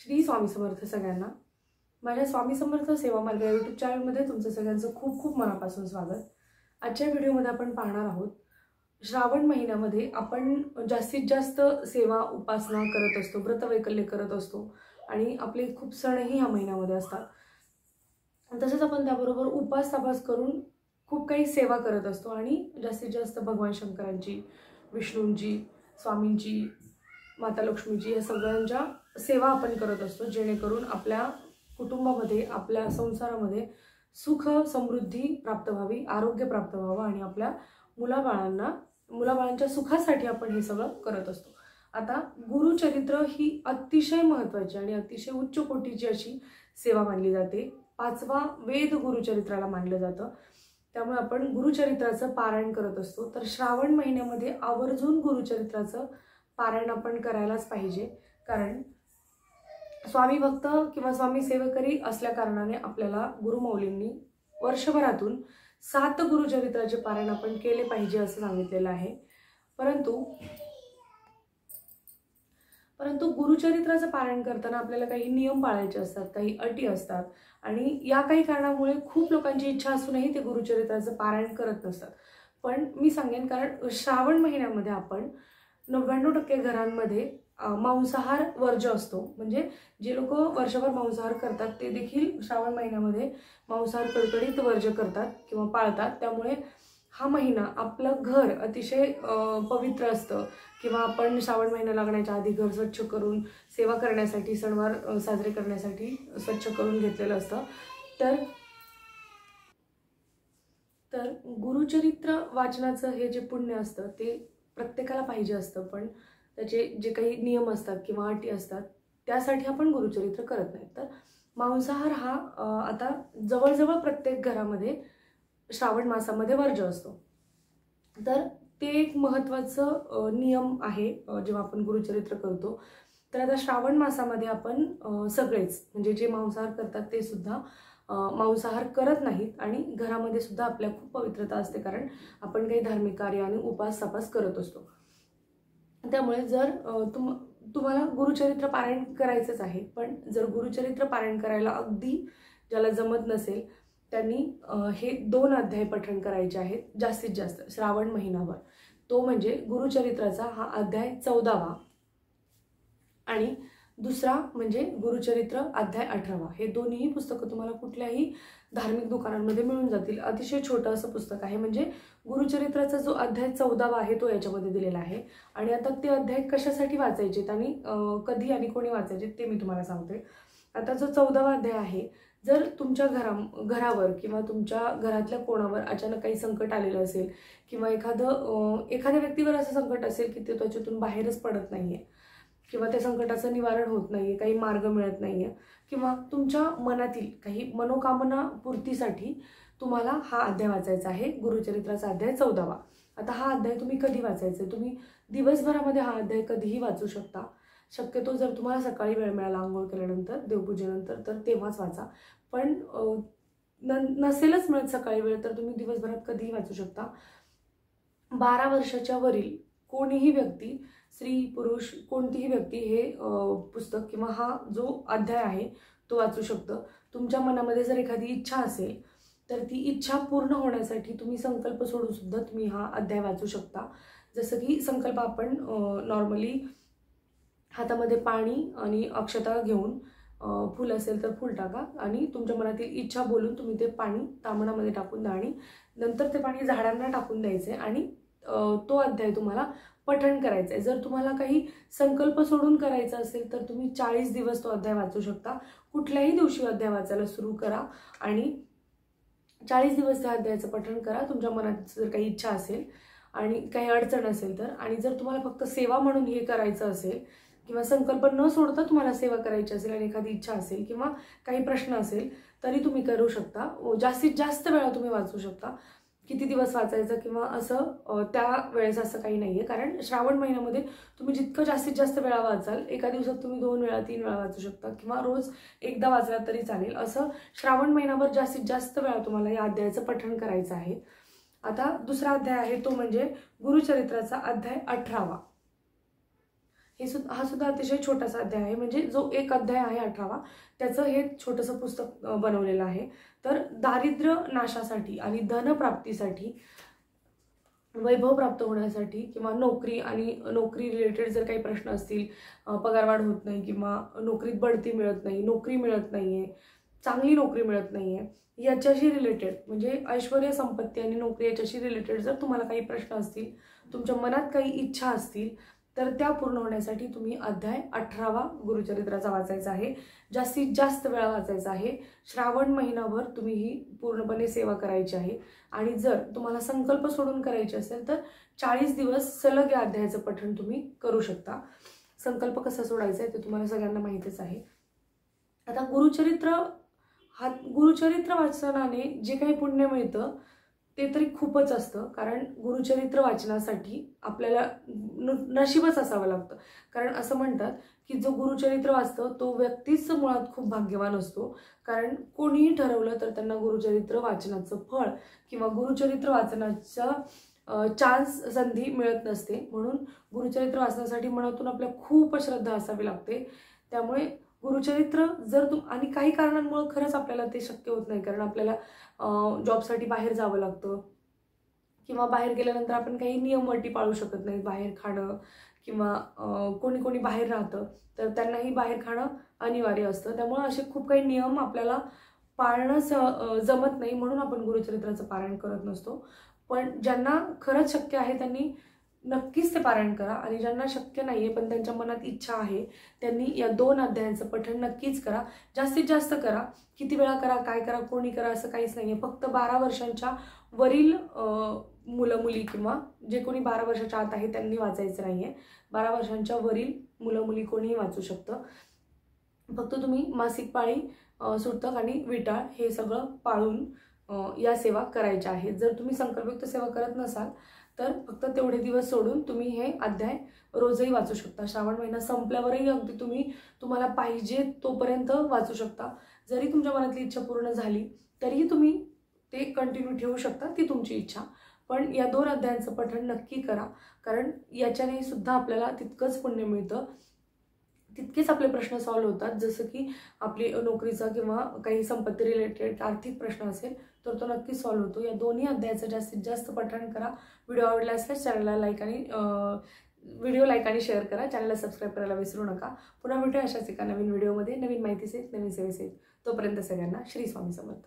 श्री स्वामी समर्थ सगळ्यांना। माझ्या स्वामी समर्थ सेवा मार्ग यूट्यूब चॅनलमध्ये तुमचं सगळ्यांचं खूप खूप मनापासून स्वागत। आजच्या व्हिडिओमध्ये आपण पाहणार आहोत श्रावण महिन्यामध्ये आपण जास्तीत जास्त सेवा उपासना करत असतो, व्रतवैकल्य करत असतो आणि आपले खूप सणही या महिन्यामध्ये असतात। तसेच आपण त्याबरोबर उपास तापास करून खूप काही सेवा करत असतो आणि जास्तीत जास्त भगवान शंकरांची, विष्णूंची, स्वामींची, माता लक्ष्मीची या सगळ्यांच्या सेवा आपण करत असतो, जेणेकरून आपल्या कुटुंबामध्ये, आपल्या संसारामध्ये सुख समृद्धी प्राप्त व्हावी, आरोग्य प्राप्त व्हावं आणि आपल्या मुलाबाळांच्या सुखासाठी आपण हे सगळं करत असतो। आता गुरुचरित्र ही अतिशय महत्त्वाची आणि अतिशय उच्च कोटीची अशी सेवा मानली जाते। 5वा वेद गुरुचरित्राला मानलं जातं, त्यामुळे आपण गुरुचरित्राचं पारायण करत असतो। तर श्रावण महिन्यामध्ये आवर्जून गुरुचरित्राचं पारायण आपण करायलाच पाहिजे, कारण स्वामी भक्त किंवा स्वामी सेवकरी असल्या कारणाने आपल्याला गुरुमौलींनी वर्षभरातून 7 गुरुचरित्राचे पारायण आपण केले पाहिजे असं सांगितलेलं आहे। परंतु गुरुचरित्राचं पारायण करताना आपल्याला काही नियम पाळायचे असतात, काही अटी असतात आणि या काही कारणामुळे खूप लोकांची इच्छा असूनही ते गुरुचरित्राचं पारायण करत नसतात। पण मी सांगेन, कारण श्रावण महिन्यामध्ये आपण 99% घरांमध्ये मांसाहार वर्ज्य असतो, म्हणजे जे लोक वर्षभर मांसाहार करतात ते देखील श्रावण महिन्यामध्ये मांसाहार कडकडीत वर्ज्य करतात किंवा पाळतात। त्यामुळे हा महिना आपलं घर अतिशय पवित्र असतं, किंवा आपण श्रावण महिना लागण्याच्या आधी घर स्वच्छ करून सेवा करण्यासाठी, सणवार साजरे करण्यासाठी स्वच्छ करून घेतलेलं असतं। तर गुरुचरित्र वाचनाचं हे जे पुण्य असतं ते प्रत्येकाला पाहिजे असतं, पण त्याचे जे काही नियम असतात किंवा अटी असतात त्यासाठी आपण गुरुचरित्र करत नाही। तर मांसाहार हा आता जवळजवळ प्रत्येक घरामध्ये श्रावण मासामध्ये वर्ज्य असतो। तर ते एक महत्त्वाचं नियम आहे जेव्हा आपण गुरुचरित्र करतो। तर आता श्रावण मासामध्ये आपण सगळेच, म्हणजे जे मांसाहार करतात ते सुद्धा मांसाहार करत नाहीत आणि घरामध्ये सुद्धा आपल्या खूप पवित्रता असते, कारण आपण काही धार्मिक कार्य आणि उपास तापास करत असतो। त्यामुळे जर तुम्हाला गुरुचरित्र पारायण करायचंच आहे, पण जर गुरुचरित्र पारायण करायला अगदी ज्याला जमत नसेल त्यांनी हे 2 अध्याय पठण करायचे आहेत जास्तीत जास्त श्रावण महिनाभर। तो म्हणजे गुरुचरित्राचा हा अध्याय 14वा आणि दुसरा म्हणजे गुरुचरित्र अध्याय 18वा। हे दोन्ही पुस्तकं तुम्हाला कुठल्याही धार्मिक दुकानांमध्ये मिळून जातील। अतिशय छोटं असं पुस्तक आहे, म्हणजे गुरुचरित्राचा जो अध्याय 14वा आहे तो याच्यामध्ये दिलेला आहे। आणि आता ते अध्याय कशासाठी वाचायचे आणि कधी आणि कोणी वाचायचे ते मी तुम्हाला सांगते। आता जो 14वा अध्याय आहे, जर तुमच्या घरावर किंवा तुमच्या घरातल्या कोणावर अचानक काही संकट आलेलं असेल, किंवा एखाद्या व्यक्तीवर असं संकट असेल की ते त्याच्यातून बाहेरच पडत नाहीये, किंवा त्या संकटाचं निवारण होत नाहीये, काही मार्ग मिळत नाहीये, किंवा तुमच्या मनातील काही मनोकामना पूर्तीसाठी तुम्हाला हा अध्याय वाचायचा आहे, गुरुचरित्राचा अध्याय 14वा। आता हा अध्याय तुम्ही कधी वाचायचा? तुम्ही दिवसभरामध्ये हा अध्याय कधीही वाचू शकता। शक्यतो जर तुम्हाला सकाळी वेळ मिळाला आंघोळ केल्यानंतर, देवपूजेनंतर, तर तेव्हाच वाचा। पण नसेलच मिळत सकाळी वेळ तर तुम्ही दिवसभरात कधीही वाचू शकता। 12 वर्षाच्या वरील कोणीही व्यक्ती, स्त्री पुरुष कोणतीही व्यक्ती हे पुस्तक किंवा हा जो अध्याय आहे तो वाचू शकतं। तुमच्या मनामध्ये जर एखादी इच्छा असेल तर ती इच्छा पूर्ण होण्यासाठी तुम्ही संकल्प सोडून सुद्धा तुम्ही हा अध्याय वाचू शकता। जसं की संकल्प आपण नॉर्मली हातामध्ये पाणी आणि अक्षता घेऊन, फूल असेल तर फूल टाका आणि तुमच्या मनातील इच्छा बोलून तुम्ही ते पाणी तांबणामध्ये टाकून द्या आणि नंतर ते पाणी झाडांना टाकून द्यायचे आणि तो अध्याय तुम्हाला पठण करायचा आहे। जर तुम्हाला काही संकल्प सोडून करायचा असेल तर तुम्ही 40 दिवस तो अध्याय वाचू शकता। कुठल्याही दिवशी अध्याय वाचायला सुरू करा आणि 40 दिवस त्या अध्यायाचं पठण करा। तुमच्या मनात जर काही इच्छा असेल आणि काही अडचण असेल तर, आणि जर तुम्हाला फक्त सेवा म्हणून हे करायचं असेल किंवा संकल्प न सोडता तुम्हाला सेवा करायची असेल आणि एखादी इच्छा असेल किंवा काही प्रश्न असेल तरी तुम्ही करू शकता। जास्तीत जास्त वेळा तुम्ही वाचू शकता। किती दिवस वाचायचं किंवा असं त्या वेळेस असं काही नाहीये, कारण श्रावण महिन्यामध्ये तुम्ही जितकं जास्तीत जास्त वेळा वाचाल, एका दिवसात तुम्ही 2 वेळा 3 वेळा वाचू शकता किंवा रोज एकदा वाचला तरी चालेल। असं श्रावण महिनाभर जास्तीत जास्त वेळा तुम्हाला या अध्यायाचं पठण करायचं आहे। आता दुसरा अध्याय आहे तो म्हणजे गुरुचरित्राचा अध्याय 18वा। हा सुद्धा अतिशय छोटासा अध्याय आहे. म्हणजे जो एक अध्याय आहे 18वा त्याचं हे छोटंसं पुस्तक बनवलेलं आहे. तर दारिद्र्य नाशासाठी आणि धनप्राप्तीसाठी, वैभव प्राप्त होण्यासाठी किंवा नोकरी आणि नोकरी रिलेटेड जर काही प्रश्न असतील, पगारवाढ होत नाही किंवा नोकरीत बढती मिळत नाही, नोकरी मिळत नाहीये, चांगली नोकरी मिळत नाहीये, याच्याशी रिलेटेड म्हणजे ऐश्वर्य संपत्ती आणि नोकरी याच्याशी रिलेटेड जर तुम्हाला काही प्रश्न असतील, तुमच्या मनात काही इच्छा असतील, तर त्या पूर्ण होण्यासाठी तुम्ही अध्याय 18वा गुरुचरित्राचा वाचायचा आहे. जास्तीत जास्त वेळा वाचायचा आहे. श्रावण महिनाभर तुम्ही ही पूर्णपणे सेवा करायची आहे. आणि जर तुम्हाला संकल्प सोडून करायचे असेल तर 40 दिवस सलग या अध्यायाचं पठण तुम्ही करू शकता. संकल्प कसा सोडायचा आहे ते तुम्हाला सगळ्यांना माहितीच आहे. आता गुरुचरित्र वाचनाने जे काही पुण्य मिळतं ते तरी खूपच असतं. कारण गुरुचरित्र वाचनासाठी आपल्याला नशीबच असावं लागतं. कारण असं म्हणतात की जो गुरुचरित्र वाचतो तो व्यक्तीच मुळात खूप भाग्यवान असतो. कारण कोणीही ठरवलं तर त्यांना गुरुचरित्र वाचनाचं फळ किंवा गुरुचरित्र वाचनाचा चान्स, संधी मिळत नसते. म्हणून गुरुचरित्र वाचण्यासाठी मनातून आपल्या खूप श्रद्धा असावी लागते. त्यामुळे गुरुचरित्र जर आणि काही कारणांमुळे खरंच आपल्याला ते शक्य होत नाही. कारण आपल्याला जॉबसाठी बाहेर जावं लागतं किंवा बाहेर गेल्यानंतर आपण काही नियम अटी पाळू शकत नाही. बाहेर खाणं किंवा कोणी बाहेर राहतं तर त्यांनाही बाहेर खाणं अनिवार्य असतं. त्यामुळे असे खूप काही नियम आपल्याला पाळणं जमत नाही. म्हणून आपण गुरुचरित्राचं पारायण करत नसतो. पण ज्यांना खरंच शक्य आहे त्यांनी नक्कीच ते पारायण करा. आणि ज्यांना शक्य नाहीये पण त्यांच्या मनात इच्छा आहे त्यांनी या 2 अध्यायांचं पठण नक्कीच करा. जास्तीत जास्त करा. किती वेळा करा, काय करा, कोणी करा असं काहीच नाहीये. फक्त 12 वर्षांच्या वरील मुलं मुली किंवा जे कोणी 12 वर्षाच्या आत आहे त्यांनी वाचायचं नाहीये. 12 वर्षांच्या वरील मुलं मुली कोणीही वाचू शकतं. फक्त तुम्ही मासिक पाळी, सुतक आणि विटाळ हे सगळं पाळून या सेवा करायच्या आहेत. जर तुम्ही संकल्पयुक्त सेवा करत नसाल तर फक्त तेवढे दिवस सोडून तुम्ही हे अध्याय रोजही वाचू शकता. श्रावण महिना संपल्यावरही अगदी तुम्हाला पाहिजे तोपर्यंत वाचू शकता. जरी तुमच्या मनातली इच्छा पूर्ण झाली तरीही तुम्ही ते कंटिन्यू ठेवू शकता, ती तुमची इच्छा. पण या 2 अध्यायांचं पठण नक्की करा. कारण याच्याने सुद्धा आपल्याला तितकंच पुण्य मिळतं, तितकेच आपले प्रश्न सॉल्व्ह होतात. जसं की आपली नोकरीचा किंवा काही संपत्ती रिलेटेड आर्थिक प्रश्न असेल तर तो नक्की सॉल्व्ह होतो. या 2ही अध्यायाचं जास्तीत जास्त पठण करा. व्हिडिओ आवडला असल्यास चॅनलला लाईक आणि शेअर करा. चॅनलला सबस्क्राईब करायला विसरू नका. पुन्हा भेटूया अशाच एका नवीन व्हिडिओमध्ये, नवीन माहितीसहित, नवीन सेवेसहित. तोपर्यंत सगळ्यांना श्री स्वामी समर्थ.